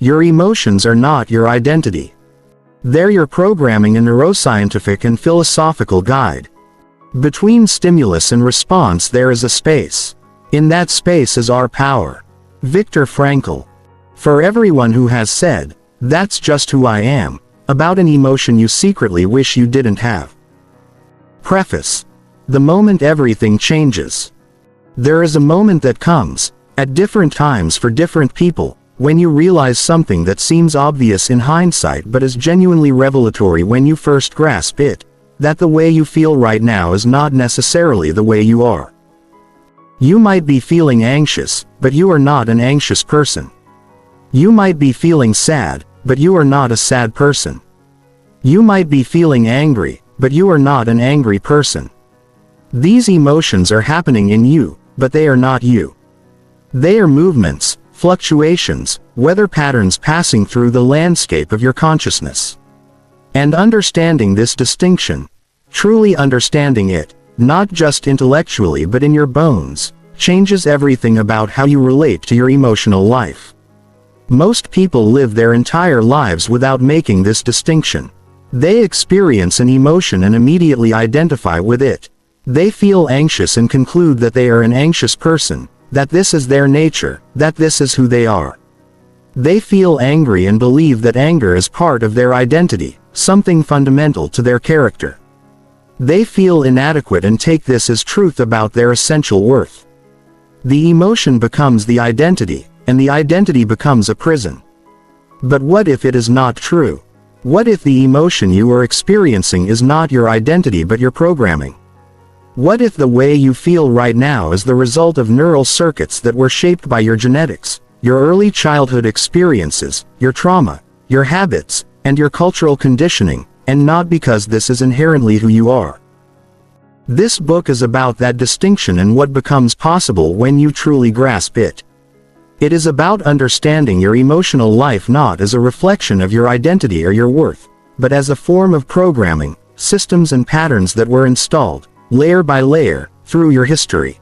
Your emotions are not your identity. They're your programming, a neuroscientific and philosophical guide. Between stimulus and response there is a space. In that space is our power. Viktor Frankl. For everyone who has said, "That's just who I am," about an emotion you secretly wish you didn't have. Preface. The moment everything changes. There is a moment that comes, at different times for different people, when you realize something that seems obvious in hindsight but is genuinely revelatory when you first grasp it, that the way you feel right now is not necessarily the way you are. You might be feeling anxious, but you are not an anxious person. You might be feeling sad, but you are not a sad person. You might be feeling angry, but you are not an angry person. These emotions are happening in you, but they are not you. They are movements, fluctuations, weather patterns passing through the landscape of your consciousness. And understanding this distinction, truly understanding it, not just intellectually but in your bones, changes everything about how you relate to your emotional life. Most people live their entire lives without making this distinction. They experience an emotion and immediately identify with it. They feel anxious and conclude that they are an anxious person, that this is their nature, that this is who they are. They feel angry and believe that anger is part of their identity, something fundamental to their character. They feel inadequate and take this as truth about their essential worth. The emotion becomes the identity, and the identity becomes a prison. But what if it is not true? What if the emotion you are experiencing is not your identity but your programming? What if the way you feel right now is the result of neural circuits that were shaped by your genetics, your early childhood experiences, your trauma, your habits, and your cultural conditioning, and not because this is inherently who you are? This book is about that distinction and what becomes possible when you truly grasp it. It is about understanding your emotional life not as a reflection of your identity or your worth, but as a form of programming, systems and patterns that were installed, layer by layer, through your history.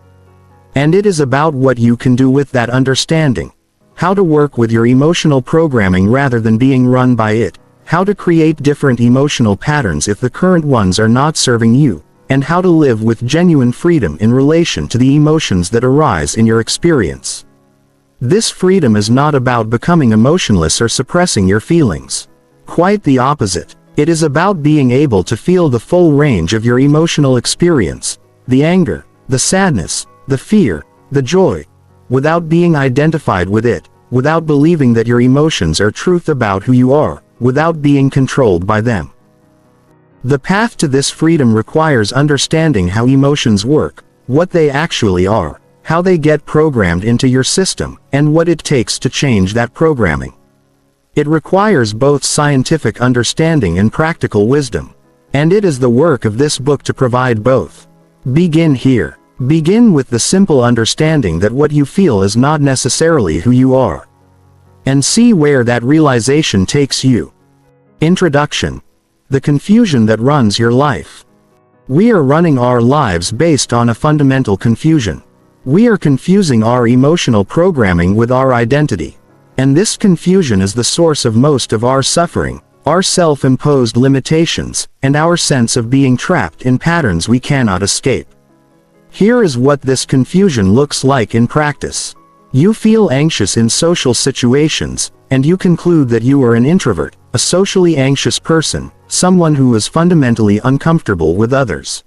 And it is about what you can do with that understanding. How to work with your emotional programming rather than being run by it. How to create different emotional patterns if the current ones are not serving you. And how to live with genuine freedom in relation to the emotions that arise in your experience. This freedom is not about becoming emotionless or suppressing your feelings. Quite the opposite. It is about being able to feel the full range of your emotional experience, the anger, the sadness, the fear, the joy, without being identified with it, without believing that your emotions are truth about who you are, without being controlled by them. The path to this freedom requires understanding how emotions work, what they actually are, how they get programmed into your system, and what it takes to change that programming. It requires both scientific understanding and practical wisdom. And it is the work of this book to provide both. Begin here. Begin with the simple understanding that what you feel is not necessarily who you are. And see where that realization takes you. Introduction. The confusion that runs your life. We are running our lives based on a fundamental confusion. We are confusing our emotional programming with our identity. And this confusion is the source of most of our suffering, our self-imposed limitations, and our sense of being trapped in patterns we cannot escape. Here is what this confusion looks like in practice. You feel anxious in social situations, and you conclude that you are an introvert, a socially anxious person, someone who is fundamentally uncomfortable with others.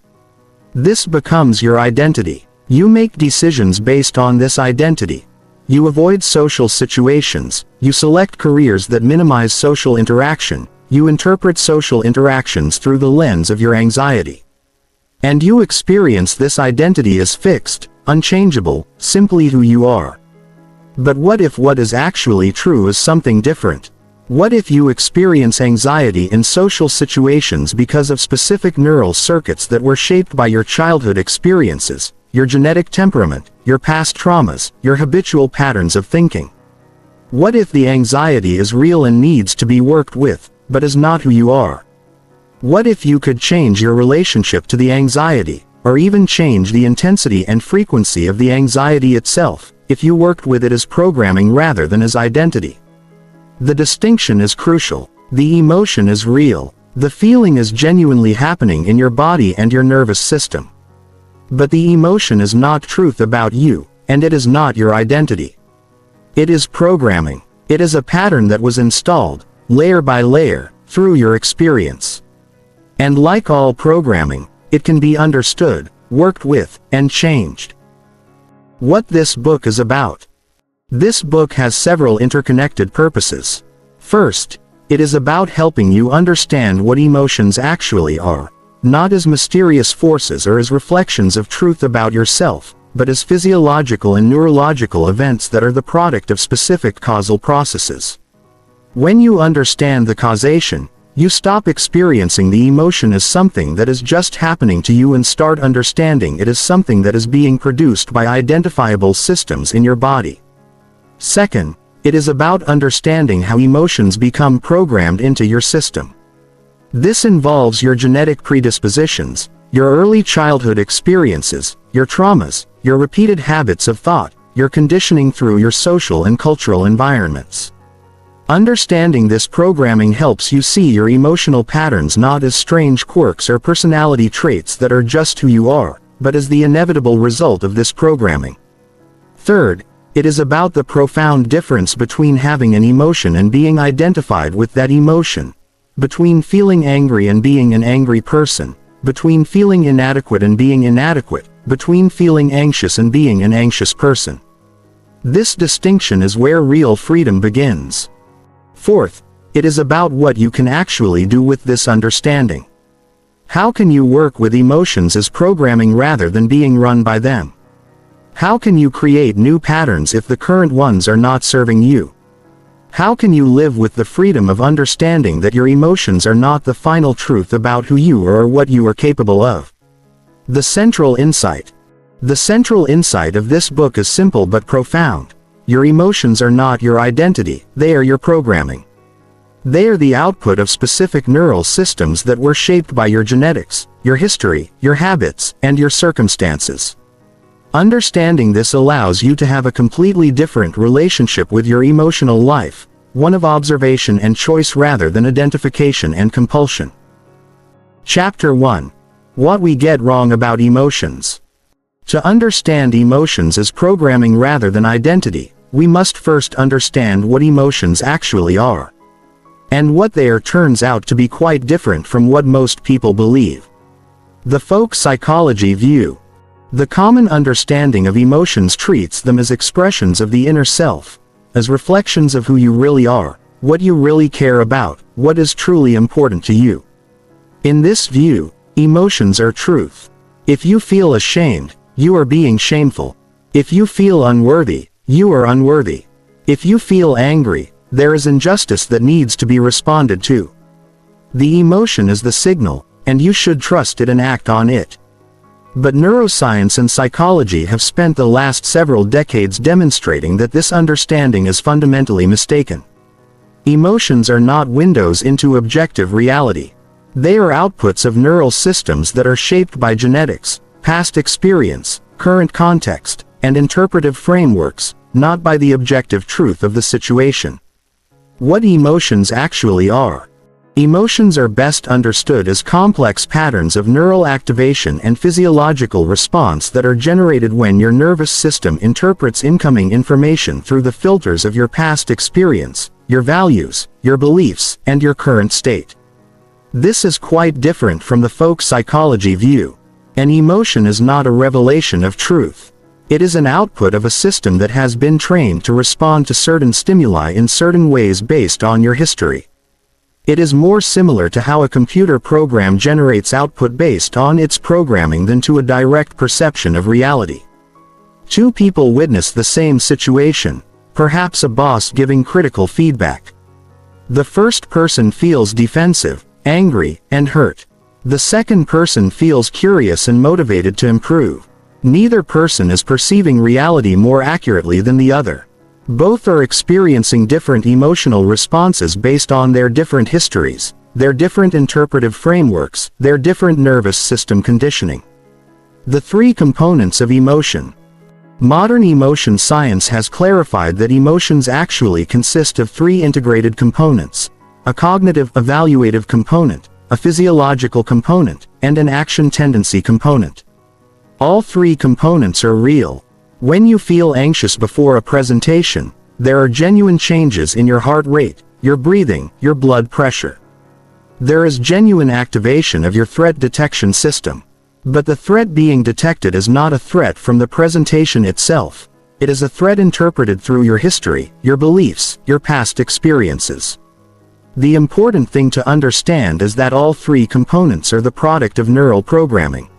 This becomes your identity. You make decisions based on this identity. You avoid social situations, you select careers that minimize social interaction, you interpret social interactions through the lens of your anxiety. And you experience this identity as fixed, unchangeable, simply who you are. But what if what is actually true is something different? What if you experience anxiety in social situations because of specific neural circuits that were shaped by your childhood experiences, your genetic temperament, your past traumas, your habitual patterns of thinking? What if the anxiety is real and needs to be worked with, but is not who you are? What if you could change your relationship to the anxiety, or even change the intensity and frequency of the anxiety itself, if you worked with it as programming rather than as identity? The distinction is crucial. The emotion is real. The feeling is genuinely happening in your body and your nervous system. But the emotion is not truth about you, and it is not your identity. It is programming. It is a pattern that was installed, layer by layer, through your experience. And like all programming, it can be understood, worked with, and changed. What this book is about. This book has several interconnected purposes. First, it is about helping you understand what emotions actually are, not as mysterious forces or as reflections of truth about yourself, but as physiological and neurological events that are the product of specific causal processes. When you understand the causation, you stop experiencing the emotion as something that is just happening to you and start understanding it as something that is being produced by identifiable systems in your body. Second, it is about understanding how emotions become programmed into your system. This involves your genetic predispositions, your early childhood experiences, your traumas, your repeated habits of thought, your conditioning through your social and cultural environments. Understanding this programming helps you see your emotional patterns not as strange quirks or personality traits that are just who you are, but as the inevitable result of this programming. Third, it is about the profound difference between having an emotion and being identified with that emotion, between feeling angry and being an angry person, between feeling inadequate and being inadequate, between feeling anxious and being an anxious person. This distinction is where real freedom begins. Fourth, it is about what you can actually do with this understanding. How can you work with emotions as programming rather than being run by them? How can you create new patterns if the current ones are not serving you? How can you live with the freedom of understanding that your emotions are not the final truth about who you are or what you are capable of? The central insight. The central insight of this book is simple but profound. Your emotions are not your identity, they are your programming. They are the output of specific neural systems that were shaped by your genetics, your history, your habits, and your circumstances. Understanding this allows you to have a completely different relationship with your emotional life, one of observation and choice rather than identification and compulsion. Chapter 1. What we get wrong about emotions. To understand emotions as programming rather than identity, we must first understand what emotions actually are. And what they are turns out to be quite different from what most people believe. The folk psychology view. The common understanding of emotions treats them as expressions of the inner self, as reflections of who you really are, what you really care about, what is truly important to you. In this view, emotions are truth. If you feel ashamed, you are being shameful. If you feel unworthy, you are unworthy. If you feel angry, there is injustice that needs to be responded to. The emotion is the signal, and you should trust it and act on it. But neuroscience and psychology have spent the last several decades demonstrating that this understanding is fundamentally mistaken. Emotions are not windows into objective reality. They are outputs of neural systems that are shaped by genetics, past experience, current context, and interpretive frameworks, not by the objective truth of the situation. What emotions actually are. Emotions are best understood as complex patterns of neural activation and physiological response that are generated when your nervous system interprets incoming information through the filters of your past experience, your values, your beliefs, and your current state. This is quite different from the folk psychology view. An emotion is not a revelation of truth. It is an output of a system that has been trained to respond to certain stimuli in certain ways based on your history. It is more similar to how a computer program generates output based on its programming than to a direct perception of reality. Two people witness the same situation, perhaps a boss giving critical feedback. The first person feels defensive, angry, and hurt. The second person feels curious and motivated to improve. Neither person is perceiving reality more accurately than the other. Both are experiencing different emotional responses based on their different histories, their different interpretive frameworks, their different nervous system conditioning. The three components of emotion. Modern emotion science has clarified that emotions actually consist of three integrated components: a cognitive, evaluative component, a physiological component, and an action tendency component. All three components are real. When you feel anxious before a presentation, there are genuine changes in your heart rate, your breathing, your blood pressure. There is genuine activation of your threat detection system. But the threat being detected is not a threat from the presentation itself. It is a threat interpreted through your history, your beliefs, your past experiences. The important thing to understand is that all three components are the product of neural programming.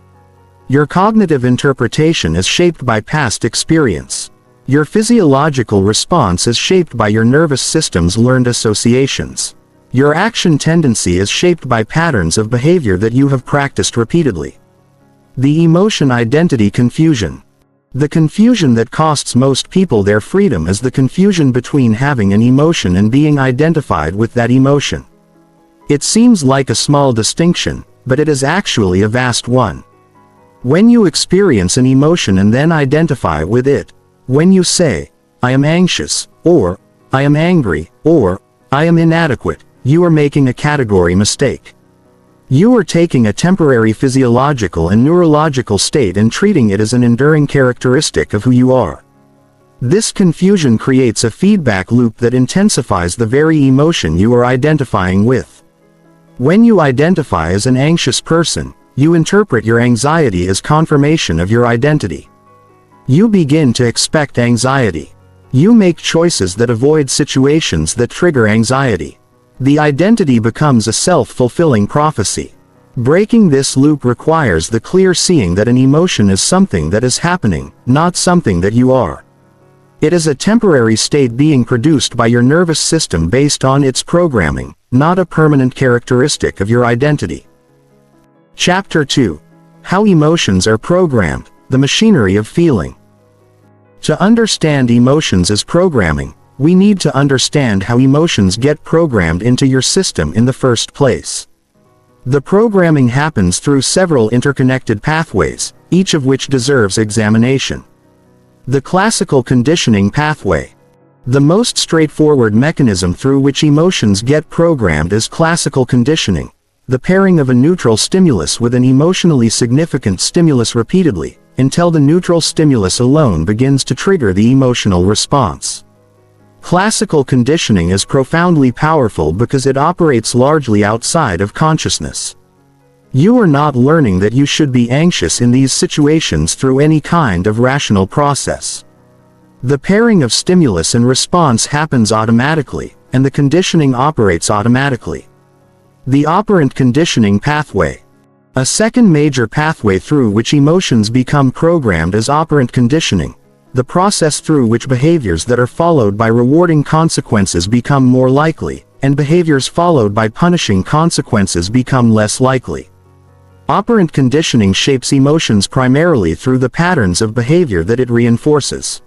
Your cognitive interpretation is shaped by past experience. Your physiological response is shaped by your nervous system's learned associations. Your action tendency is shaped by patterns of behavior that you have practiced repeatedly. The emotion identity confusion. The confusion that costs most people their freedom is the confusion between having an emotion and being identified with that emotion. It seems like a small distinction, but it is actually a vast one. When you experience an emotion and then identify with it, when you say, "I am anxious," or "I am angry," or "I am inadequate," you are making a category mistake. You are taking a temporary physiological and neurological state and treating it as an enduring characteristic of who you are. This confusion creates a feedback loop that intensifies the very emotion you are identifying with. When you identify as an anxious person, you interpret your anxiety as confirmation of your identity. You begin to expect anxiety. You make choices that avoid situations that trigger anxiety. The identity becomes a self-fulfilling prophecy. Breaking this loop requires the clear seeing that an emotion is something that is happening, not something that you are. It is a temporary state being produced by your nervous system based on its programming, not a permanent characteristic of your identity. Chapter 2. How Emotions Are Programmed, the Machinery of Feeling. To understand emotions as programming, we need to understand how emotions get programmed into your system in the first place. The programming happens through several interconnected pathways, each of which deserves examination. The classical conditioning pathway. The most straightforward mechanism through which emotions get programmed is classical conditioning, the pairing of a neutral stimulus with an emotionally significant stimulus repeatedly, until the neutral stimulus alone begins to trigger the emotional response. Classical conditioning is profoundly powerful because it operates largely outside of consciousness. You are not learning that you should be anxious in these situations through any kind of rational process. The pairing of stimulus and response happens automatically, and the conditioning operates automatically. The operant conditioning pathway. A second major pathway through which emotions become programmed is operant conditioning, the process through which behaviors that are followed by rewarding consequences become more likely, and behaviors followed by punishing consequences become less likely. Operant conditioning shapes emotions primarily through the patterns of behavior that it reinforces.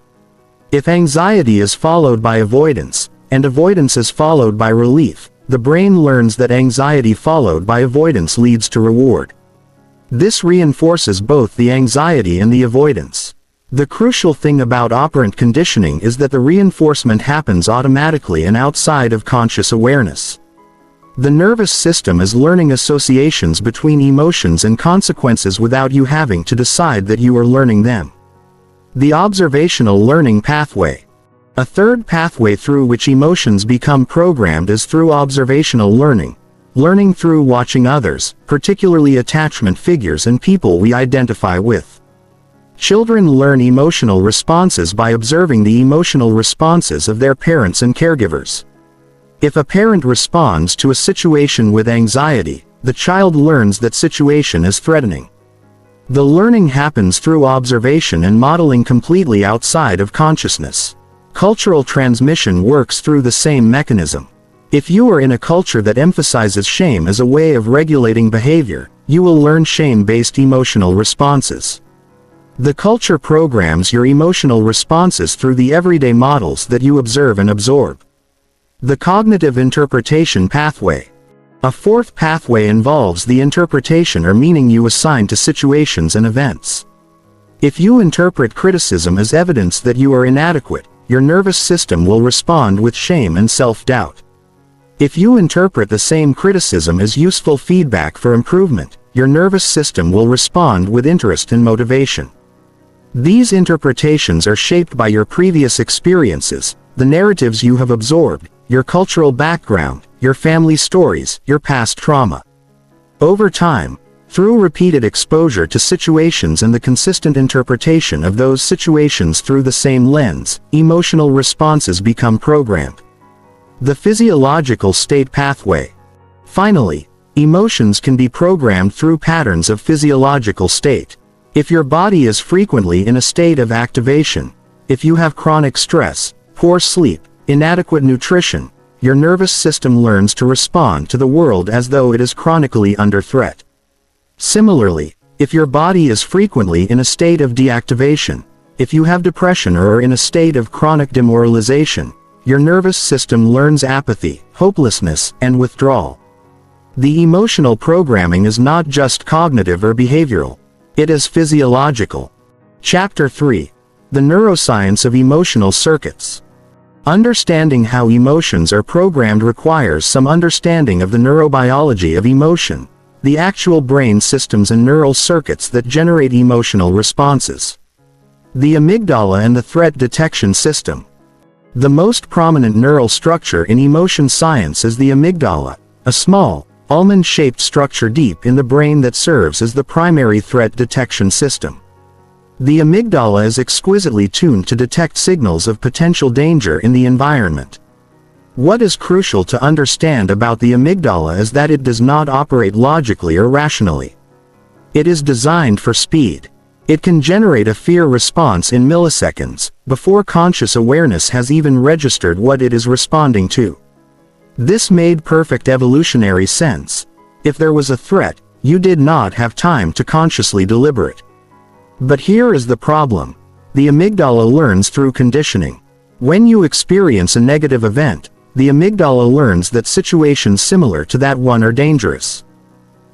If anxiety is followed by avoidance, and avoidance is followed by relief, the brain learns that anxiety followed by avoidance leads to reward. This reinforces both the anxiety and the avoidance. The crucial thing about operant conditioning is that the reinforcement happens automatically and outside of conscious awareness. The nervous system is learning associations between emotions and consequences without you having to decide that you are learning them. The observational learning pathway. A third pathway through which emotions become programmed is through observational learning, learning through watching others, particularly attachment figures and people we identify with. Children learn emotional responses by observing the emotional responses of their parents and caregivers. If a parent responds to a situation with anxiety, the child learns that situation is threatening. The learning happens through observation and modeling completely outside of consciousness. Cultural transmission works through the same mechanism. If you are in a culture that emphasizes shame as a way of regulating behavior, you will learn shame-based emotional responses. The culture programs your emotional responses through the everyday models that you observe and absorb. The cognitive interpretation pathway. A fourth pathway involves the interpretation or meaning you assign to situations and events. If you interpret criticism as evidence that you are inadequate, your nervous system will respond with shame and self-doubt. If you interpret the same criticism as useful feedback for improvement, your nervous system will respond with interest and motivation. These interpretations are shaped by your previous experiences, the narratives you have absorbed, your cultural background, your family stories, your past trauma. Over time, through repeated exposure to situations and the consistent interpretation of those situations through the same lens, emotional responses become programmed. The physiological state pathway. Finally, emotions can be programmed through patterns of physiological state. If your body is frequently in a state of activation, if you have chronic stress, poor sleep, inadequate nutrition, your nervous system learns to respond to the world as though it is chronically under threat. Similarly, if your body is frequently in a state of deactivation, if you have depression or are in a state of chronic demoralization, your nervous system learns apathy, hopelessness, and withdrawal. The emotional programming is not just cognitive or behavioral. It is physiological. Chapter 3. The Neuroscience of Emotional Circuits. Understanding how emotions are programmed requires some understanding of the neurobiology of emotion, the actual brain systems and neural circuits that generate emotional responses. The amygdala and the threat detection system. The most prominent neural structure in emotion science is the amygdala, a small, almond-shaped structure deep in the brain that serves as the primary threat detection system. The amygdala is exquisitely tuned to detect signals of potential danger in the environment. What is crucial to understand about the amygdala is that it does not operate logically or rationally. It is designed for speed. It can generate a fear response in milliseconds, before conscious awareness has even registered what it is responding to. This made perfect evolutionary sense. If there was a threat, you did not have time to consciously deliberate. But here is the problem. The amygdala learns through conditioning. When you experience a negative event, the amygdala learns that situations similar to that one are dangerous.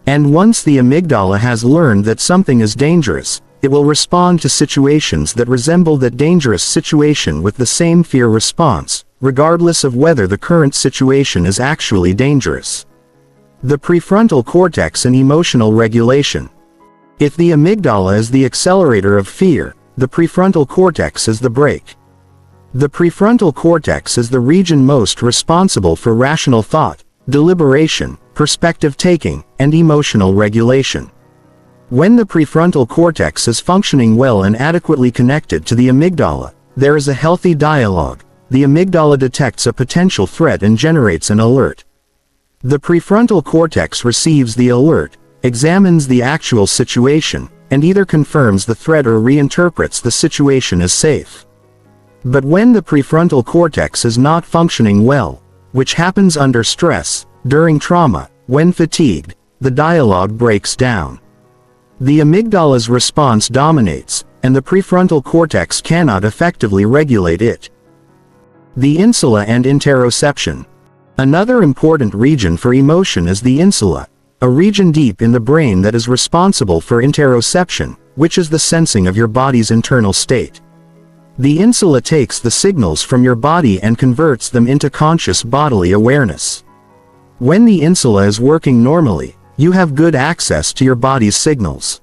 And once the amygdala has learned that something is dangerous, it will respond to situations that resemble that dangerous situation with the same fear response, regardless of whether the current situation is actually dangerous. The prefrontal cortex and emotional regulation. If the amygdala is the accelerator of fear, the prefrontal cortex is the brake. The prefrontal cortex is the region most responsible for rational thought, deliberation, perspective-taking, and emotional regulation. When the prefrontal cortex is functioning well and adequately connected to the amygdala, there is a healthy dialogue. The amygdala detects a potential threat and generates an alert. The prefrontal cortex receives the alert, examines the actual situation, and either confirms the threat or reinterprets the situation as safe. But when the prefrontal cortex is not functioning well, which happens under stress, during trauma, when fatigued, the dialogue breaks down. The amygdala's response dominates, and the prefrontal cortex cannot effectively regulate it. The insula and interoception. Another important region for emotion is the insula, a region deep in the brain that is responsible for interoception, which is the sensing of your body's internal state. The insula takes the signals from your body and converts them into conscious bodily awareness. When the insula is working normally, you have good access to your body's signals.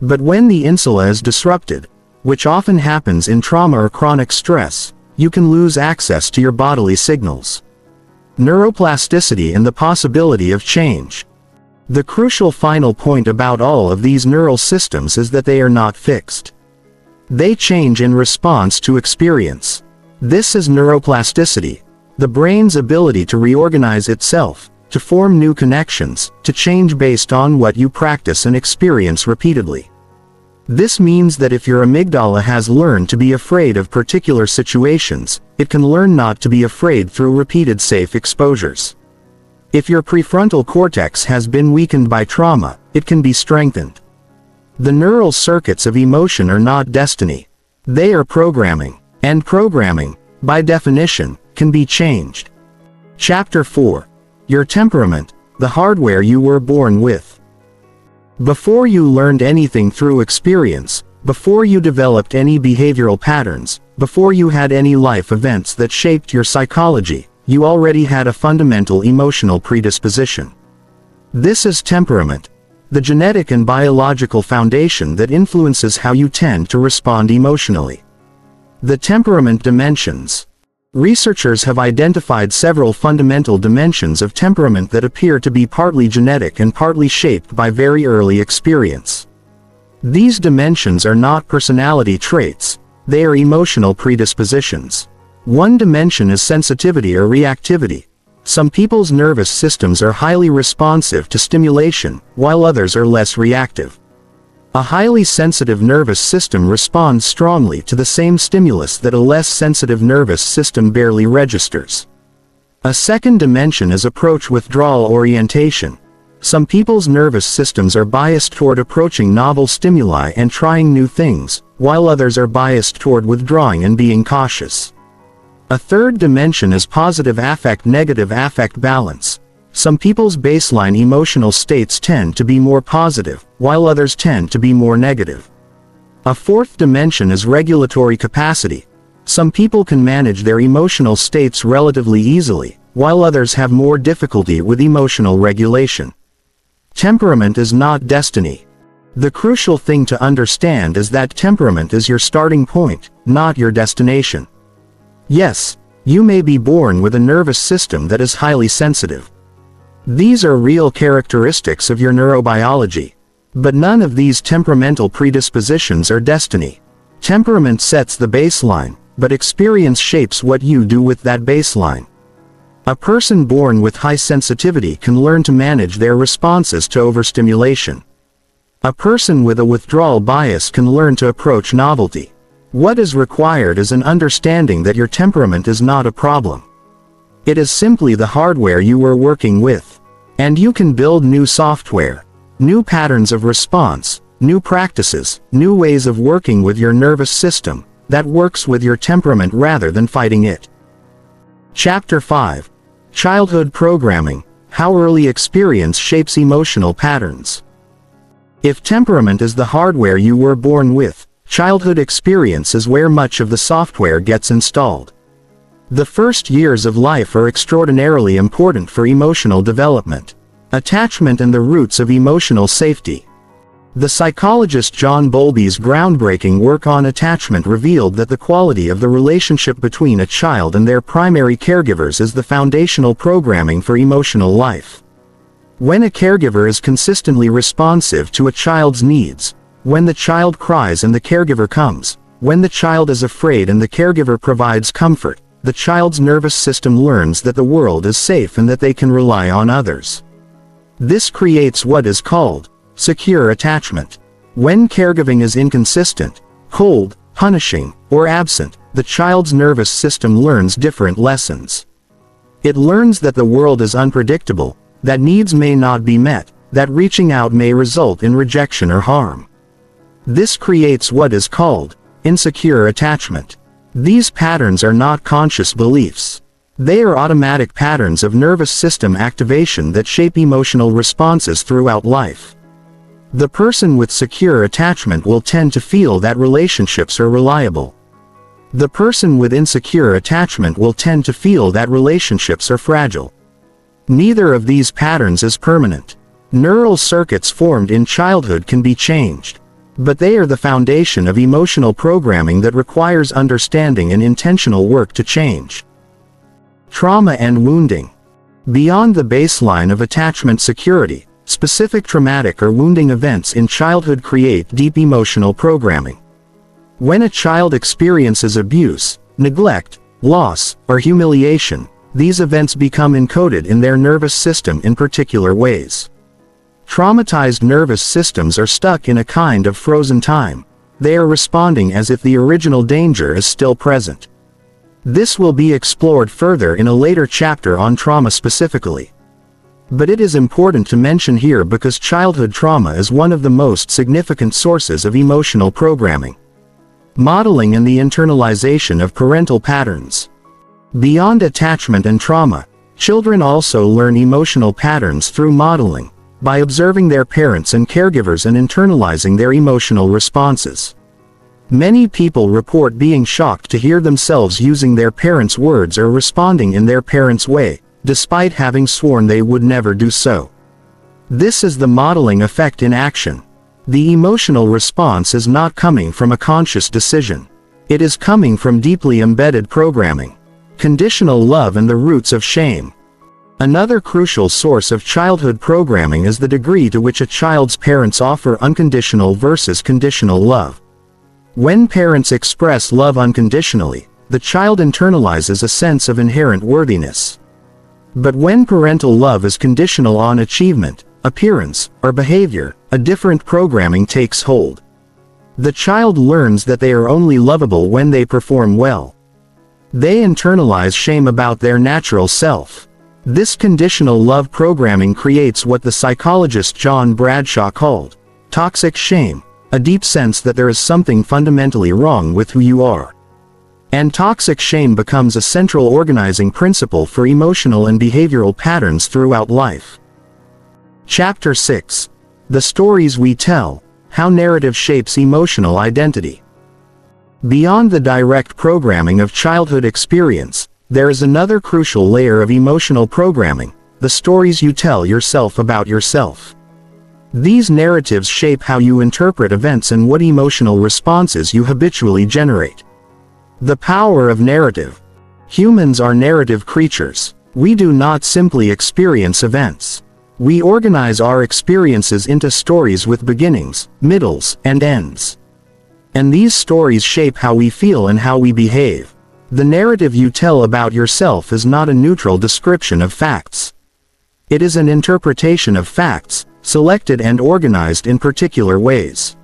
But when the insula is disrupted, which often happens in trauma or chronic stress, you can lose access to your bodily signals. Neuroplasticity and the possibility of change. The crucial final point about all of these neural systems is that they are not fixed. They change in response to experience. This is neuroplasticity, the brain's ability to reorganize itself, to form new connections, to change based on what you practice and experience repeatedly. This means that if your amygdala has learned to be afraid of particular situations, it can learn not to be afraid through repeated safe exposures. If your prefrontal cortex has been weakened by trauma, it can be strengthened. The neural circuits of emotion are not destiny. They are programming, and programming, by definition, can be changed. Chapter 4. Your temperament, the hardware you were born with. Before you learned anything through experience, Before you developed any behavioral patterns, before you had any life events that shaped your psychology, you already had a fundamental emotional predisposition. This is temperament, the genetic and biological foundation that influences how you tend to respond emotionally. The temperament dimensions. Researchers have identified several fundamental dimensions of temperament that appear to be partly genetic and partly shaped by very early experience. These dimensions are not personality traits, they are emotional predispositions. One dimension is sensitivity or reactivity. Some people's nervous systems are highly responsive to stimulation, while others are less reactive. A highly sensitive nervous system responds strongly to the same stimulus that a less sensitive nervous system barely registers. A second dimension is approach withdrawal orientation. Some people's nervous systems are biased toward approaching novel stimuli and trying new things, while others are biased toward withdrawing and being cautious. A third dimension is positive affect-negative affect balance. Some people's baseline emotional states tend to be more positive, while others tend to be more negative. A fourth dimension is regulatory capacity. Some people can manage their emotional states relatively easily, while others have more difficulty with emotional regulation. Temperament is not destiny. The crucial thing to understand is that temperament is your starting point, not your destination. Yes, you may be born with a nervous system that is highly sensitive. These are real characteristics of your neurobiology. But none of these temperamental predispositions are destiny. Temperament sets the baseline, but experience shapes what you do with that baseline. A person born with high sensitivity can learn to manage their responses to overstimulation. A person with a withdrawal bias can learn to approach novelty. What is required is an understanding that your temperament is not a problem. It is simply the hardware you were working with. And you can build new software, new patterns of response, new practices, new ways of working with your nervous system, that works with your temperament rather than fighting it. Chapter 5. Childhood Programming, How Early Experience Shapes Emotional Patterns. If temperament is the hardware you were born with, childhood experience is where much of the software gets installed. The first years of life are extraordinarily important for emotional development, attachment and the roots of emotional safety. The psychologist John Bowlby's groundbreaking work on attachment revealed that the quality of the relationship between a child and their primary caregivers is the foundational programming for emotional life. When a caregiver is consistently responsive to a child's needs, when the child cries and the caregiver comes, when the child is afraid and the caregiver provides comfort, the child's nervous system learns that the world is safe and that they can rely on others. This creates what is called secure attachment. When caregiving is inconsistent, cold, punishing, or absent, the child's nervous system learns different lessons. It learns that the world is unpredictable, that needs may not be met, that reaching out may result in rejection or harm. This creates what is called insecure attachment. These patterns are not conscious beliefs. They are automatic patterns of nervous system activation that shape emotional responses throughout life. The person with secure attachment will tend to feel that relationships are reliable. The person with insecure attachment will tend to feel that relationships are fragile. Neither of these patterns is permanent. Neural circuits formed in childhood can be changed, but they are the foundation of emotional programming that requires understanding and intentional work to change. Trauma and wounding. Beyond the baseline of attachment security, specific traumatic or wounding events in childhood create deep emotional programming. When a child experiences abuse, neglect, loss, or humiliation, these events become encoded in their nervous system in particular ways. Traumatized nervous systems are stuck in a kind of frozen time. They are responding as if the original danger is still present. This will be explored further in a later chapter on trauma specifically. But it is important to mention here because childhood trauma is one of the most significant sources of emotional programming. Modeling and the internalization of parental patterns. Beyond attachment and trauma, children also learn emotional patterns through modeling, by observing their parents and caregivers and internalizing their emotional responses. Many people report being shocked to hear themselves using their parents' words or responding in their parents' way, despite having sworn they would never do so. This is the modeling effect in action. The emotional response is not coming from a conscious decision. It is coming from deeply embedded programming, conditional love, and the roots of shame. Another crucial source of childhood programming is the degree to which a child's parents offer unconditional versus conditional love. When parents express love unconditionally, the child internalizes a sense of inherent worthiness. But when parental love is conditional on achievement, appearance, or behavior, a different programming takes hold. The child learns that they are only lovable when they perform well. They internalize shame about their natural self. This conditional love programming creates what the psychologist John Bradshaw called toxic shame, a deep sense that there is something fundamentally wrong with who you are. And toxic shame becomes a central organizing principle for emotional and behavioral patterns throughout life. Chapter 6. The Stories We Tell: How Narrative Shapes Emotional Identity. Beyond the direct programming of childhood experience, there is another crucial layer of emotional programming: the stories you tell yourself about yourself. These narratives shape how you interpret events and what emotional responses you habitually generate. The power of narrative. Humans are narrative creatures. We do not simply experience events. We organize our experiences into stories with beginnings, middles, and ends. And these stories shape how we feel and how we behave. The narrative you tell about yourself is not a neutral description of facts. It is an interpretation of facts, selected and organized in particular ways.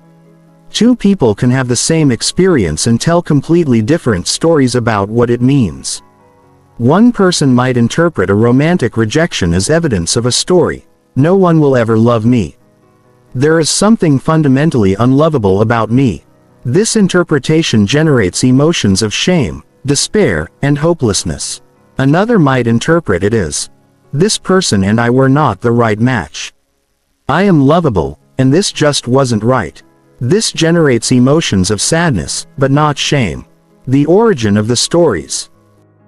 Two people can have the same experience and tell completely different stories about what it means. One person might interpret a romantic rejection as evidence of a story: no one will ever love me. There is something fundamentally unlovable about me. This interpretation generates emotions of shame, despair, and hopelessness. Another might interpret it as, this person and I were not the right match. I am lovable, and this just wasn't right. This generates emotions of sadness, but not shame. The origin of the stories.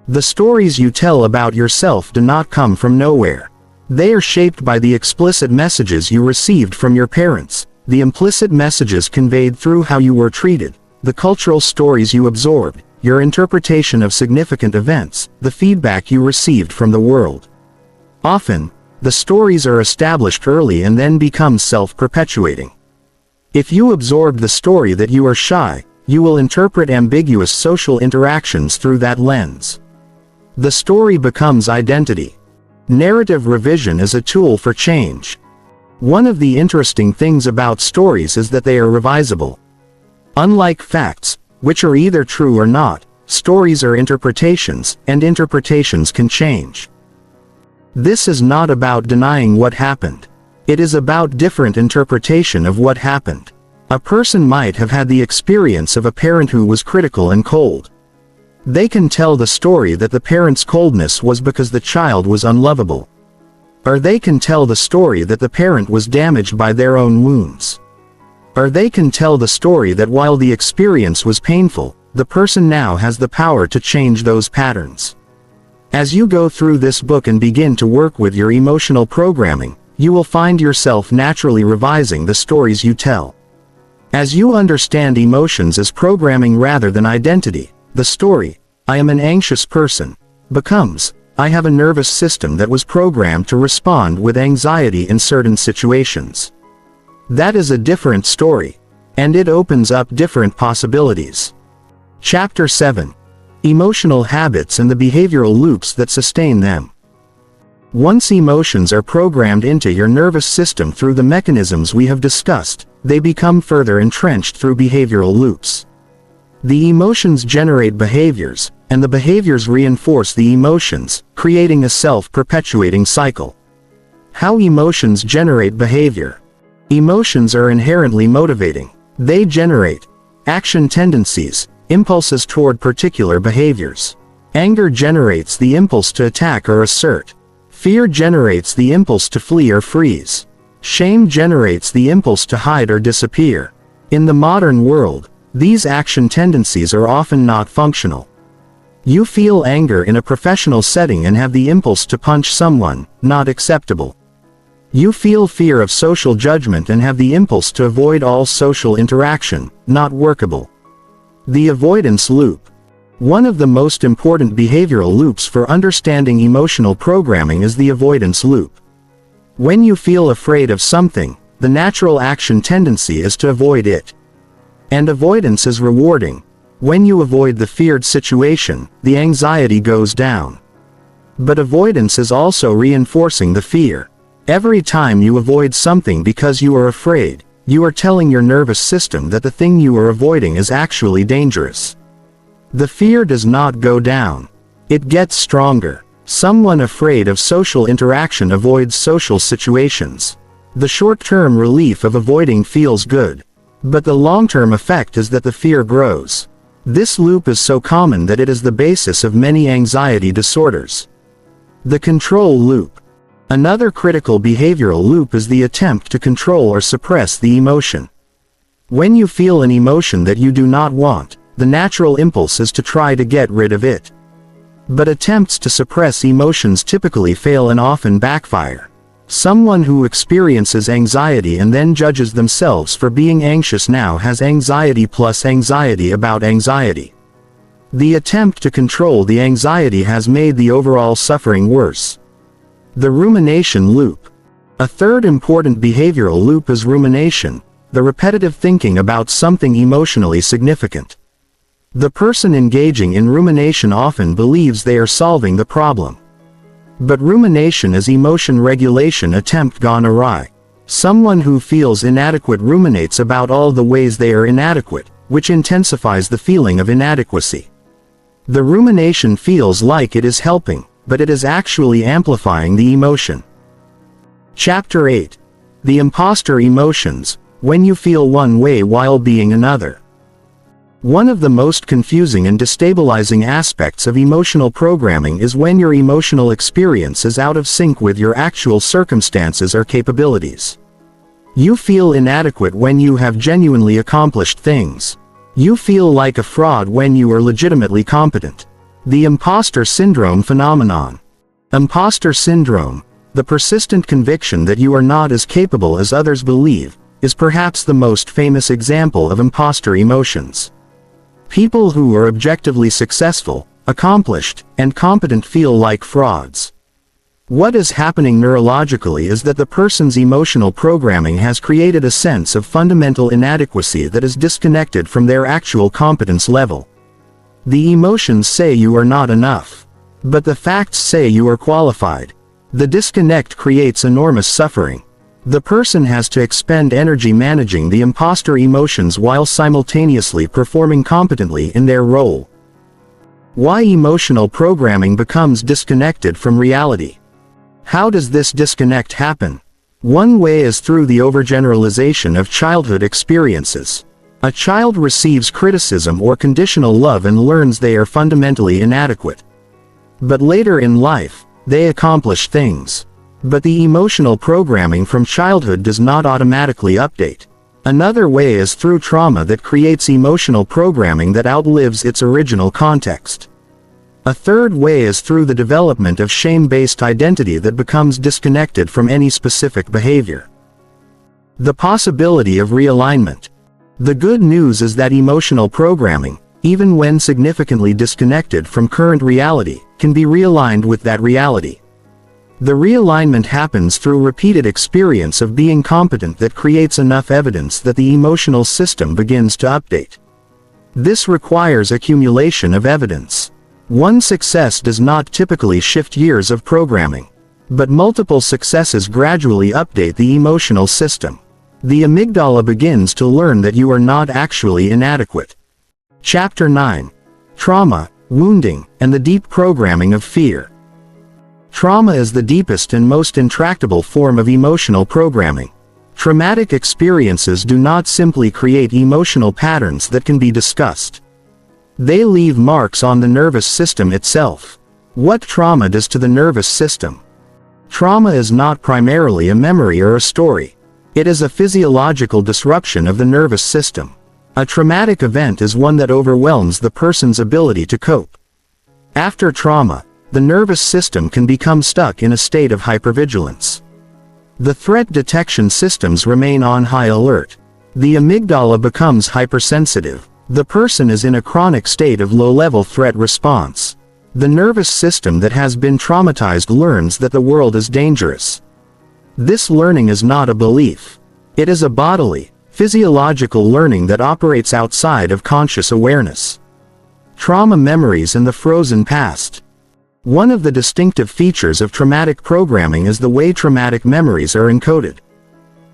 The stories you tell about yourself do not come from nowhere. They are shaped by the explicit messages you received from your parents, the implicit messages conveyed through how you were treated, the cultural stories you absorbed, your interpretation of significant events, the feedback you received from the world. Often, the stories are established early and then become self-perpetuating. If you absorb the story that you are shy, you will interpret ambiguous social interactions through that lens. The story becomes identity. Narrative revision is a tool for change. One of the interesting things about stories is that they are revisable. Unlike facts, which are either true or not, stories are interpretations, and interpretations can change. This is not about denying what happened. It is about different interpretation of what happened. A person might have had the experience of a parent who was critical and cold. They can tell the story that the parent's coldness was because the child was unlovable. Or they can tell the story that the parent was damaged by their own wounds. Or they can tell the story that while the experience was painful, the person now has the power to change those patterns. As you go through this book and begin to work with your emotional programming, you will find yourself naturally revising the stories you tell. As you understand emotions as programming rather than identity, the story, I am an anxious person, becomes, I have a nervous system that was programmed to respond with anxiety in certain situations. That is a different story. And it opens up different possibilities. Chapter 7. Emotional habits and the behavioral loops that sustain them. Once emotions are programmed into your nervous system through the mechanisms we have discussed, they become further entrenched through behavioral loops. The emotions generate behaviors, and the behaviors reinforce the emotions, creating a self-perpetuating cycle. How emotions generate behavior. Emotions are inherently motivating. They generate action tendencies, impulses toward particular behaviors. Anger generates the impulse to attack or assert. Fear generates the impulse to flee or freeze. Shame generates the impulse to hide or disappear. In the modern world, These action tendencies are often not functional. You feel anger in a professional setting and have the impulse to punch someone, not acceptable. You feel fear of social judgment and have the impulse to avoid all social interaction, not workable. The avoidance loop. One of the most important behavioral loops for understanding emotional programming is the avoidance loop. When you feel afraid of something, the natural action tendency is to avoid it. And avoidance is rewarding. When you avoid the feared situation, the anxiety goes down. But avoidance is also reinforcing the fear. Every time you avoid something because you are afraid, you are telling your nervous system that the thing you are avoiding is actually dangerous. The fear does not go down. It gets stronger. Someone afraid of social interaction avoids social situations. The short-term relief of avoiding feels good. But the long-term effect is that the fear grows. This loop is so common that it is the basis of many anxiety disorders. The control loop. Another critical behavioral loop is the attempt to control or suppress the emotion. When you feel an emotion that you do not want, the natural impulse is to try to get rid of it. But attempts to suppress emotions typically fail and often backfire. Someone who experiences anxiety and then judges themselves for being anxious now has anxiety plus anxiety about anxiety. The attempt to control the anxiety has made the overall suffering worse. The rumination loop. A third important behavioral loop is rumination, the repetitive thinking about something emotionally significant. The person engaging in rumination often believes they are solving the problem. But rumination is emotion regulation attempt gone awry. Someone who feels inadequate ruminates about all the ways they are inadequate, which intensifies the feeling of inadequacy. The rumination feels like it is helping, but it is actually amplifying the emotion. Chapter 8. The imposter emotions, when you feel one way while being another. One of the most confusing and destabilizing aspects of emotional programming is when your emotional experience is out of sync with your actual circumstances or capabilities. You feel inadequate when you have genuinely accomplished things. You feel like a fraud when you are legitimately competent. The imposter syndrome phenomenon. Imposter syndrome, the persistent conviction that you are not as capable as others believe, is perhaps the most famous example of imposter emotions. People who are objectively successful, accomplished, and competent feel like frauds. What is happening neurologically is that the person's emotional programming has created a sense of fundamental inadequacy that is disconnected from their actual competence level. The emotions say you are not enough. But the facts say you are qualified. The disconnect creates enormous suffering. The person has to expend energy managing the imposter emotions while simultaneously performing competently in their role. Why emotional programming becomes disconnected from reality. How does this disconnect happen? One way is through the overgeneralization of childhood experiences. A child receives criticism or conditional love and learns they are fundamentally inadequate. But later in life, they accomplish things. But the emotional programming from childhood does not automatically update. Another way is through trauma that creates emotional programming that outlives its original context. A third way is through the development of shame-based identity that becomes disconnected from any specific behavior. The possibility of realignment. The good news is that emotional programming, even when significantly disconnected from current reality, can be realigned with that reality. The realignment happens through repeated experience of being competent that creates enough evidence that the emotional system begins to update. This requires accumulation of evidence. One success does not typically shift years of programming. But multiple successes gradually update the emotional system. The amygdala begins to learn that you are not actually inadequate. Chapter 9. Trauma, Wounding, and the Deep Programming of Fear. Trauma is the deepest and most intractable form of emotional programming. Traumatic experiences do not simply create emotional patterns that can be discussed. They leave marks on the nervous system itself. What trauma does to the nervous system? Trauma is not primarily a memory or a story. It is a physiological disruption of the nervous system. A traumatic event is one that overwhelms the person's ability to cope. After trauma, the nervous system can become stuck in a state of hypervigilance. The threat detection systems remain on high alert. The amygdala becomes hypersensitive. The person is in a chronic state of low-level threat response. The nervous system that has been traumatized learns that the world is dangerous. This learning is not a belief. It is a bodily, physiological learning that operates outside of conscious awareness. Trauma memories and the frozen past. One of the distinctive features of traumatic programming is the way traumatic memories are encoded.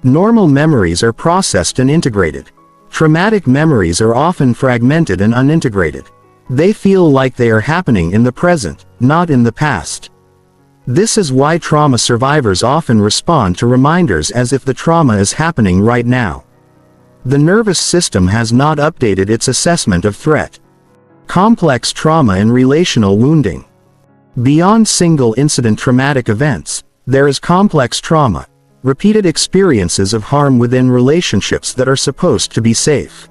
Normal memories are processed and integrated. Traumatic memories are often fragmented and unintegrated. They feel like they are happening in the present, not in the past. This is why trauma survivors often respond to reminders as if the trauma is happening right now. The nervous system has not updated its assessment of threat. Complex trauma and relational wounding. Beyond single-incident traumatic events, there is complex trauma, repeated experiences of harm within relationships that are supposed to be safe.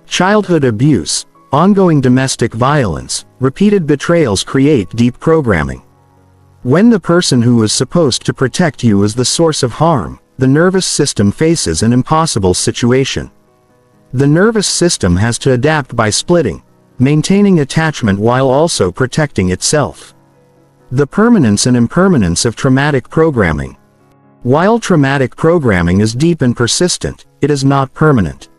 Childhood abuse, ongoing domestic violence, repeated betrayals create deep programming. When the person who is supposed to protect you is the source of harm, the nervous system faces an impossible situation. The nervous system has to adapt by splitting, maintaining attachment while also protecting itself. The permanence and impermanence of traumatic programming. While traumatic programming is deep and persistent, it is not permanent.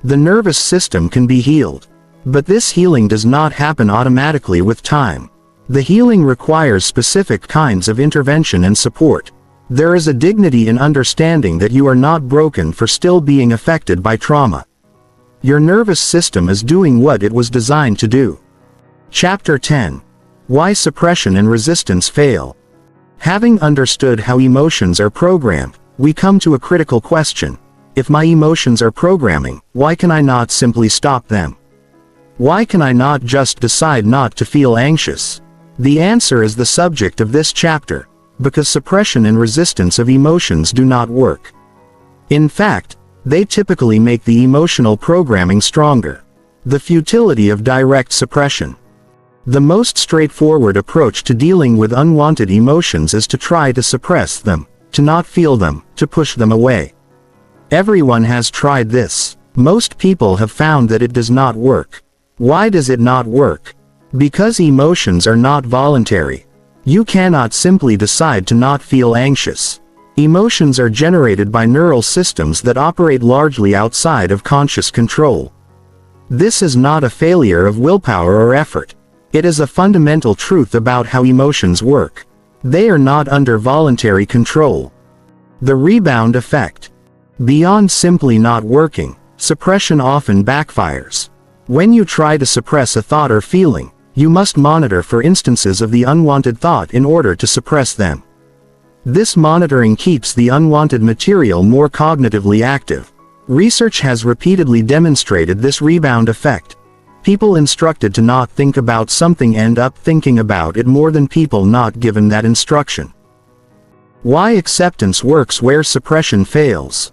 The nervous system can be healed. But this healing does not happen automatically with time. The healing requires specific kinds of intervention and support. There is a dignity in understanding that you are not broken for still being affected by trauma. Your nervous system is doing what it was designed to do. Chapter 10. Why suppression and resistance fail. Having understood how emotions are programmed, we come to a critical question. If my emotions are programming, why can I not simply stop them? Why can I not just decide not to feel anxious? The answer is the subject of this chapter, because suppression and resistance of emotions do not work. In fact, they typically make the emotional programming stronger. The futility of direct suppression. The most straightforward approach to dealing with unwanted emotions is to try to suppress them, to not feel them, to push them away. Everyone has tried this. Most people have found that it does not work. Why does it not work? Because emotions are not voluntary. You cannot simply decide to not feel anxious. Emotions are generated by neural systems that operate largely outside of conscious control. This is not a failure of willpower or effort. It is a fundamental truth about how emotions work. They are not under voluntary control. The rebound effect. Beyond simply not working, suppression often backfires. When you try to suppress a thought or feeling, you must monitor for instances of the unwanted thought in order to suppress them. This monitoring keeps the unwanted material more cognitively active. Research has repeatedly demonstrated this rebound effect. People instructed to not think about something end up thinking about it more than people not given that instruction. Why acceptance works where suppression fails.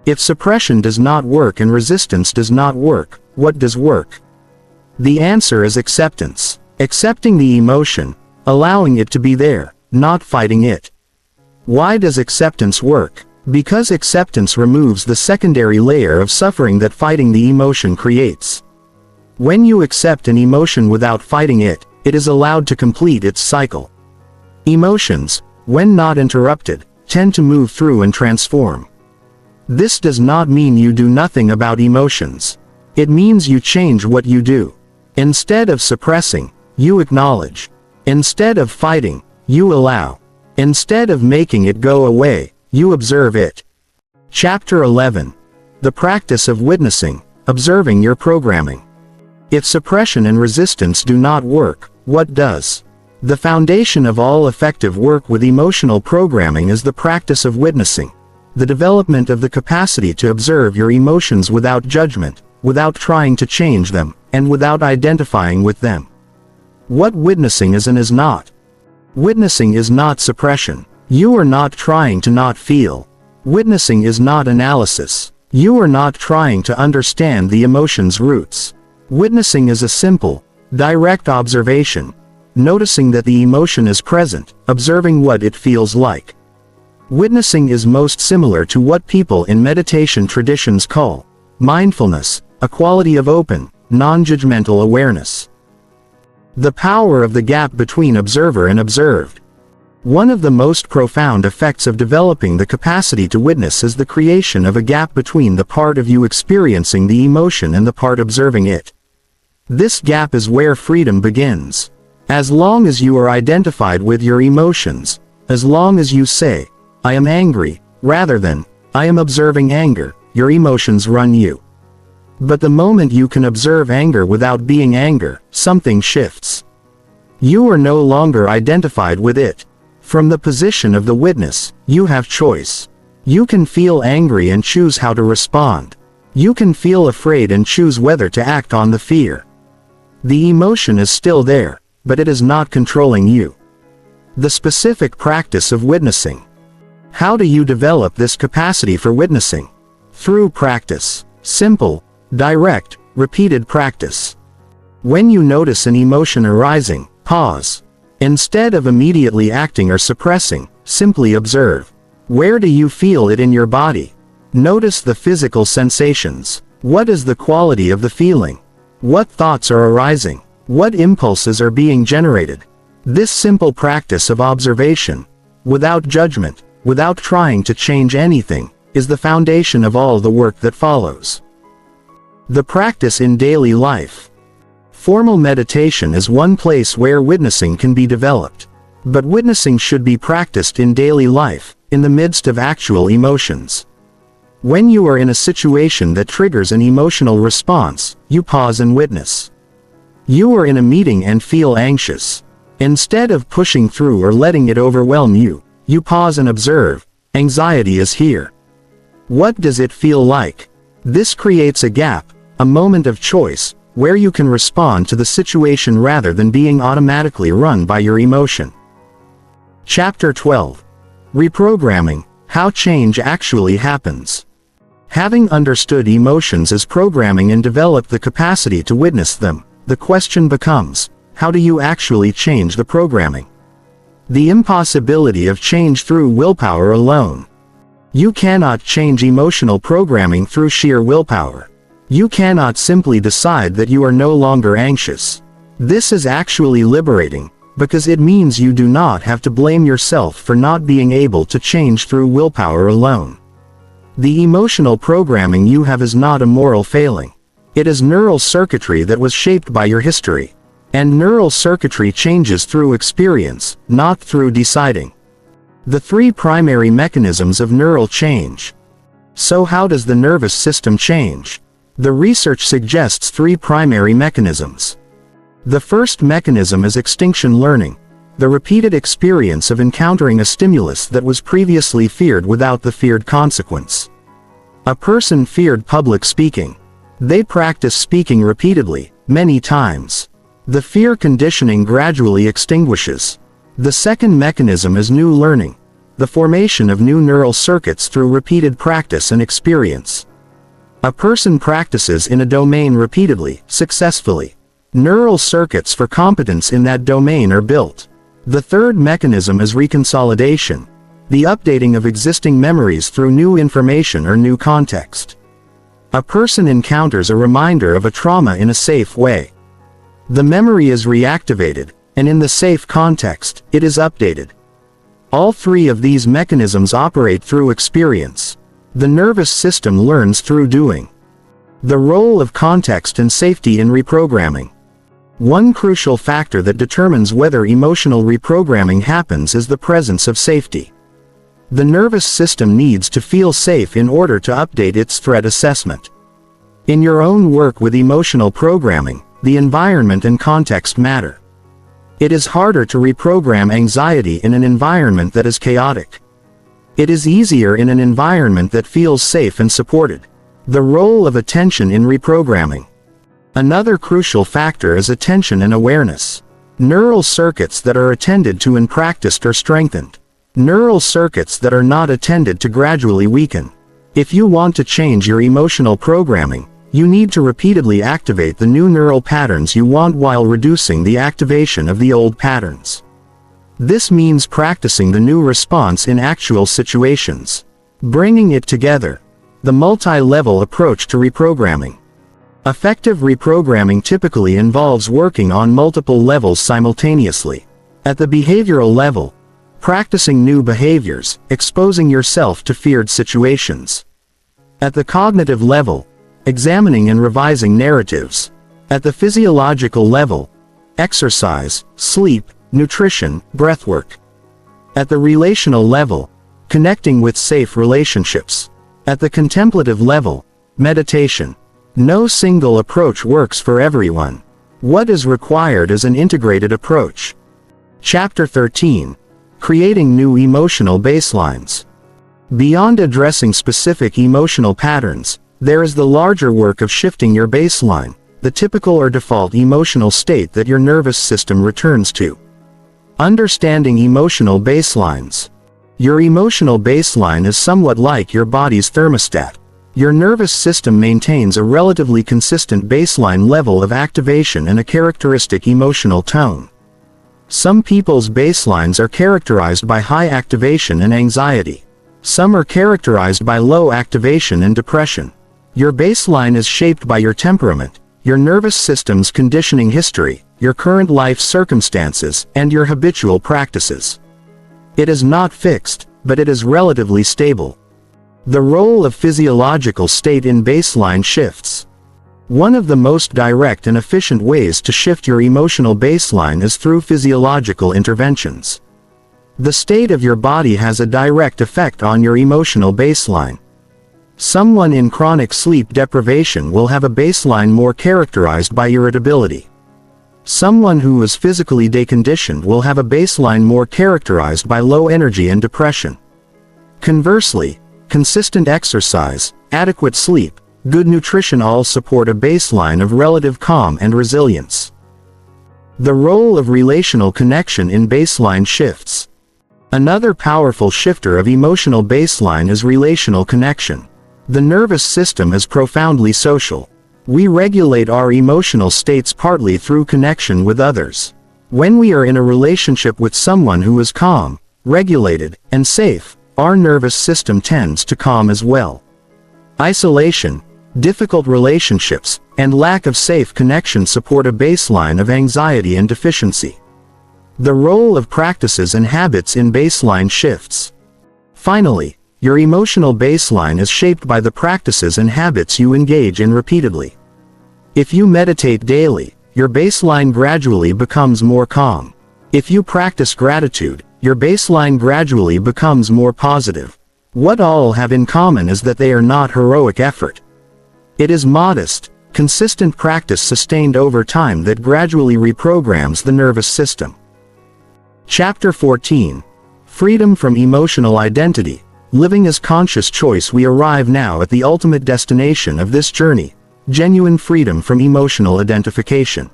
If suppression does not work and resistance does not work, what does work? The answer is acceptance. Accepting the emotion, allowing it to be there, not fighting it. Why does acceptance work? Because acceptance removes the secondary layer of suffering that fighting the emotion creates. When you accept an emotion without fighting it, it is allowed to complete its cycle. Emotions, when not interrupted, tend to move through and transform. This does not mean you do nothing about emotions. It means you change what you do. Instead of suppressing, you acknowledge. Instead of fighting, you allow. Instead of making it go away, you observe it. Chapter 11. The practice of witnessing, observing your programming. If suppression and resistance do not work, what does? The foundation of all effective work with emotional programming is the practice of witnessing, the development of the capacity to observe your emotions without judgment, without trying to change them, and without identifying with them. What witnessing is and is not. Witnessing is not suppression. You are not trying to not feel. Witnessing is not analysis. You are not trying to understand the emotion's roots. Witnessing is a simple, direct observation, noticing that the emotion is present, observing what it feels like. Witnessing is most similar to what people in meditation traditions call mindfulness, a quality of open, non-judgmental awareness. The power of the gap between observer and observed. One of the most profound effects of developing the capacity to witness is the creation of a gap between the part of you experiencing the emotion and the part observing it. This gap is where freedom begins. As long as you are identified with your emotions, as long as you say, "I am angry," rather than, "I am observing anger," your emotions run you. But the moment you can observe anger without being anger, something shifts. You are no longer identified with it. From the position of the witness, you have choice. You can feel angry and choose how to respond. You can feel afraid and choose whether to act on the fear. The emotion is still there, but it is not controlling you. The specific practice of witnessing. How do you develop this capacity for witnessing? Through practice. Simple, direct, repeated practice. When you notice an emotion arising, pause. Instead of immediately acting or suppressing, simply observe. Where do you feel it in your body? Notice the physical sensations. What is the quality of the feeling? What thoughts are arising? What impulses are being generated? This simple practice of observation, without judgment, without trying to change anything, is the foundation of all the work that follows. The practice in daily life. Formal meditation is one place where witnessing can be developed. But witnessing should be practiced in daily life, in the midst of actual emotions. When you are in a situation that triggers an emotional response, you pause and witness. You are in a meeting and feel anxious. Instead of pushing through or letting it overwhelm you, you pause and observe. Anxiety is here. What does it feel like? This creates a gap, a moment of choice, where you can respond to the situation rather than being automatically run by your emotion. Chapter 12. Reprogramming, how change actually happens. Having understood emotions as programming and developed the capacity to witness them, the question becomes, how do you actually change the programming? The impossibility of change through willpower alone. You cannot change emotional programming through sheer willpower. You cannot simply decide that you are no longer anxious. This is actually liberating, because it means you do not have to blame yourself for not being able to change through willpower alone. The emotional programming you have is not a moral failing. It is neural circuitry that was shaped by your history. And neural circuitry changes through experience, not through deciding. The three primary mechanisms of neural change. So how does the nervous system change? The research suggests three primary mechanisms. The first mechanism is extinction learning, the repeated experience of encountering a stimulus that was previously feared without the feared consequence. A person feared public speaking. They practice speaking repeatedly, many times. The fear conditioning gradually extinguishes. The second mechanism is new learning, the formation of new neural circuits through repeated practice and experience. A person practices in a domain repeatedly, successfully. Neural circuits for competence in that domain are built. The third mechanism is reconsolidation, the updating of existing memories through new information or new context. A person encounters a reminder of a trauma in a safe way. The memory is reactivated, and in the safe context, it is updated. All three of these mechanisms operate through experience. The nervous system learns through doing. The role of context and safety in reprogramming. One crucial factor that determines whether emotional reprogramming happens is the presence of safety. The nervous system needs to feel safe in order to update its threat assessment. In your own work with emotional programming, the environment and context matter. It is harder to reprogram anxiety in an environment that is chaotic. It is easier in an environment that feels safe and supported. The role of attention in reprogramming. Another crucial factor is attention and awareness. Neural circuits that are attended to and practiced are strengthened. Neural circuits that are not attended to gradually weaken. If you want to change your emotional programming, you need to repeatedly activate the new neural patterns you want while reducing the activation of the old patterns. This means practicing the new response in actual situations. Bringing it together. The multi-level approach to reprogramming. Effective reprogramming typically involves working on multiple levels simultaneously. At the behavioral level, practicing new behaviors, exposing yourself to feared situations. At the cognitive level, examining and revising narratives. At the physiological level, exercise, sleep, nutrition, breathwork. At the relational level, connecting with safe relationships. At the contemplative level, meditation. No single approach works for everyone. What is required is an integrated approach. Chapter 13. Creating new emotional baselines. Beyond addressing specific emotional patterns, there is the larger work of shifting your baseline, the typical or default emotional state that your nervous system returns to. Understanding emotional baselines. Your emotional baseline is somewhat like your body's thermostat. Your nervous system maintains a relatively consistent baseline level of activation and a characteristic emotional tone. Some people's baselines are characterized by high activation and anxiety. Some are characterized by low activation and depression. Your baseline is shaped by your temperament, your nervous system's conditioning history, your current life circumstances, and your habitual practices. It is not fixed, but it is relatively stable. The role of physiological state in baseline shifts. One of the most direct and efficient ways to shift your emotional baseline is through physiological interventions. The state of your body has a direct effect on your emotional baseline. Someone in chronic sleep deprivation will have a baseline more characterized by irritability. Someone who is physically deconditioned will have a baseline more characterized by low energy and depression. Conversely, consistent exercise, adequate sleep, good nutrition all support a baseline of relative calm and resilience. The role of relational connection in baseline shifts. Another powerful shifter of emotional baseline is relational connection. The nervous system is profoundly social. We regulate our emotional states partly through connection with others. When we are in a relationship with someone who is calm, regulated, and safe, our nervous system tends to calm as well. Isolation, difficult relationships, and lack of safe connection support a baseline of anxiety and deficiency. The role of practices and habits in baseline shifts. Finally, your emotional baseline is shaped by the practices and habits you engage in repeatedly. If you meditate daily, your baseline gradually becomes more calm. If you practice gratitude, your baseline gradually becomes more positive. What all have in common is that they are not heroic effort. It is modest, consistent practice sustained over time that gradually reprograms the nervous system. Chapter 14. Freedom from emotional identity. Living as conscious choice. We arrive now at the ultimate destination of this journey, genuine freedom from emotional identification.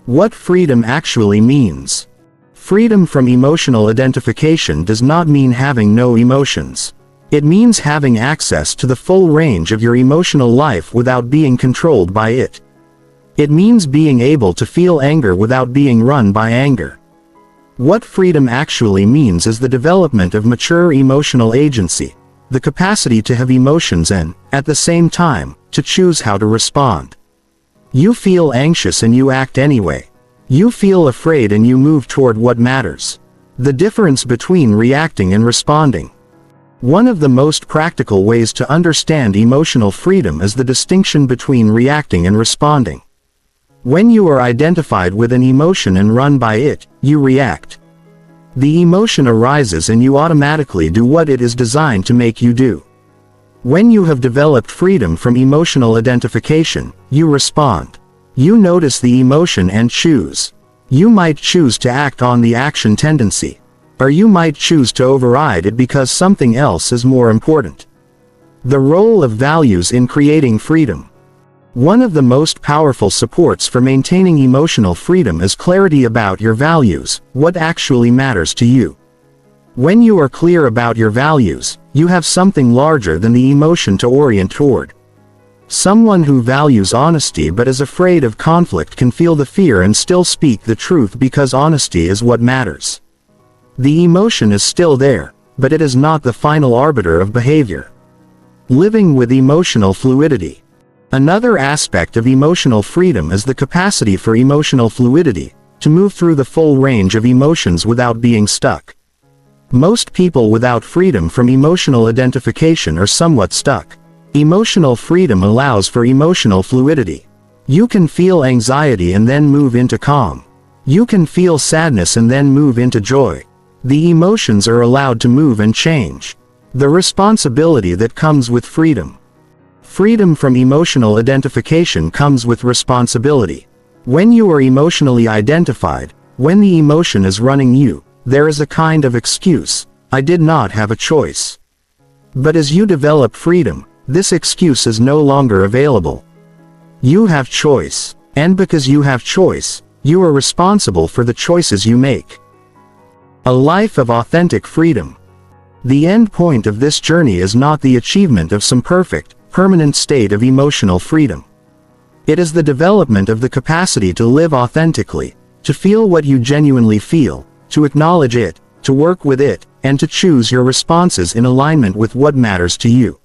What freedom actually means. Freedom from emotional identification does not mean having no emotions. It means having access to the full range of your emotional life without being controlled by it. It means being able to feel anger without being run by anger. What freedom actually means is the development of mature emotional agency, the capacity to have emotions and, at the same time, to choose how to respond. You feel anxious and you act anyway. You feel afraid and you move toward what matters. The difference between reacting and responding. One of the most practical ways to understand emotional freedom is the distinction between reacting and responding. When you are identified with an emotion and run by it, you react. The emotion arises and you automatically do what it is designed to make you do. When you have developed freedom from emotional identification, you respond. You notice the emotion and choose. You might choose to act on the action tendency, or you might choose to override it because something else is more important. The role of values in creating freedom. One of the most powerful supports for maintaining emotional freedom is clarity about your values, what actually matters to you. When you are clear about your values, You have something larger than the emotion to orient toward. Someone who values honesty but is afraid of conflict can feel the fear and still speak the truth because honesty is what matters. The emotion is still there, but it is not the final arbiter of behavior. Living with emotional fluidity. Another aspect of emotional freedom is the capacity for emotional fluidity, to move through the full range of emotions without being stuck. Most people without freedom from emotional identification are somewhat stuck. Emotional freedom allows for emotional fluidity. You can feel anxiety and then move into calm. You can feel sadness and then move into joy. The emotions are allowed to move and change. The responsibility that comes with freedom. Freedom from emotional identification comes with responsibility. When you are emotionally identified, when the emotion is running you, there is a kind of excuse, I did not have a choice. But as you develop freedom, this excuse is no longer available. You have choice, and because you have choice, you are responsible for the choices you make. A life of authentic freedom. The end point of this journey is not the achievement of some perfect, permanent state of emotional freedom. It is the development of the capacity to live authentically, to feel what you genuinely feel, to acknowledge it, to work with it, and to choose your responses in alignment with what matters to you.